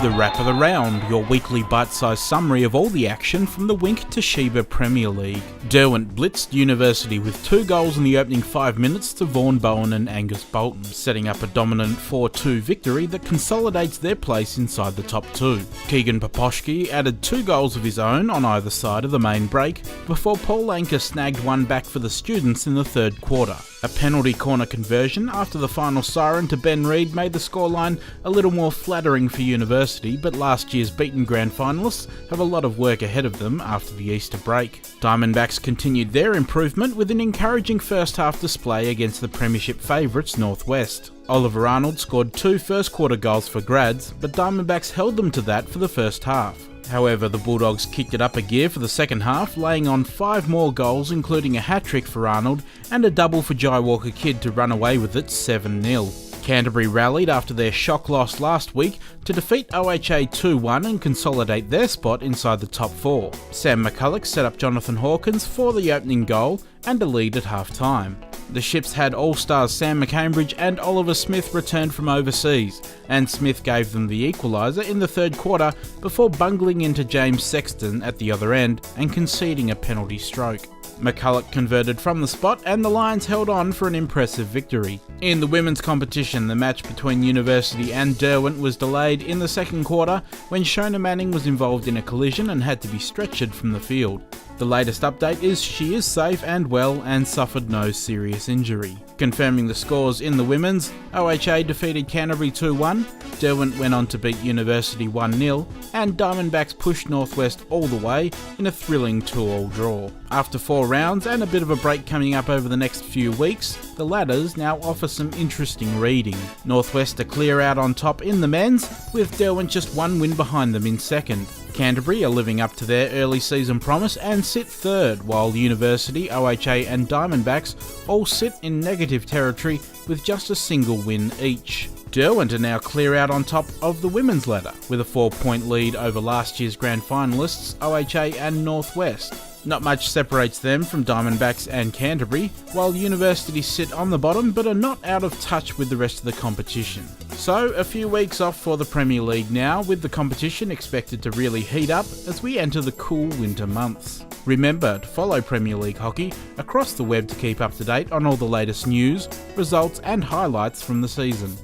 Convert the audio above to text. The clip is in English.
the wrap of the round, your weekly bite-sized summary of all the action from the Wink Toshiba Premier League. Derwent blitzed University with 2 goals in the opening 5 minutes to Vaughan Bowen and Angus Bolton, setting up a dominant 4-2 victory that consolidates their place inside the top 2. Keegan Poposhki added 2 goals of his own on either side of the main break, before Paul Anker snagged one back for the students in the third quarter. A penalty corner conversion after the final siren to Ben Reid made the scoreline a little more flattering for University, but last year's beaten grand finalists have a lot of work ahead of them after the Easter break. Diamondbacks continued their improvement with an encouraging first half display against the premiership favourites North West. Oliver Arnold scored 2 first quarter goals for Grads, but Diamondbacks held them to that for the first half. However, the Bulldogs kicked it up a gear for the second half, laying on 5 more goals, including a hat-trick for Arnold and a double for Jai Walker-Kidd to run away with it 7-0. Canterbury rallied after their shock loss last week to defeat OHA 2-1 and consolidate their spot inside the top 4. Sam McCulloch set up Jonathan Hawkins for the opening goal and a lead at half-time. The Ships had All-Stars Sam McCambridge and Oliver Smith return from overseas, and Smith gave them the equaliser in the third quarter before bungling into James Sexton at the other end and conceding a penalty stroke. McCulloch converted from the spot and the Lions held on for an impressive victory. In the women's competition, the match between University and Derwent was delayed in the second quarter when Shona Manning was involved in a collision and had to be stretchered from the field. The latest update is she is safe and well and suffered no serious injury. Confirming the scores in the women's, OHA defeated Canterbury 2-1, Derwent went on to beat University 1-0, and Diamondbacks pushed North West all the way in a thrilling 2-all draw. After 4 rounds and a bit of a break coming up over the next few weeks, the ladders now offer some interesting reading. North West are clear out on top in the men's, with Derwent just 1 win behind them in second. Canterbury are living up to their early season promise and sit third, while University, OHA and Diamondbacks all sit in negative territory with just a single win each. Derwent are now clear out on top of the women's ladder, with a 4-point lead over last year's grand finalists OHA and North West. Not much separates them from Diamondbacks and Canterbury, while University sit on the bottom but are not out of touch with the rest of the competition. So, a few weeks off for the Premier League now, with the competition expected to really heat up as we enter the cool winter months. Remember to follow Premier League hockey across the web to keep up to date on all the latest news, results and highlights from the season.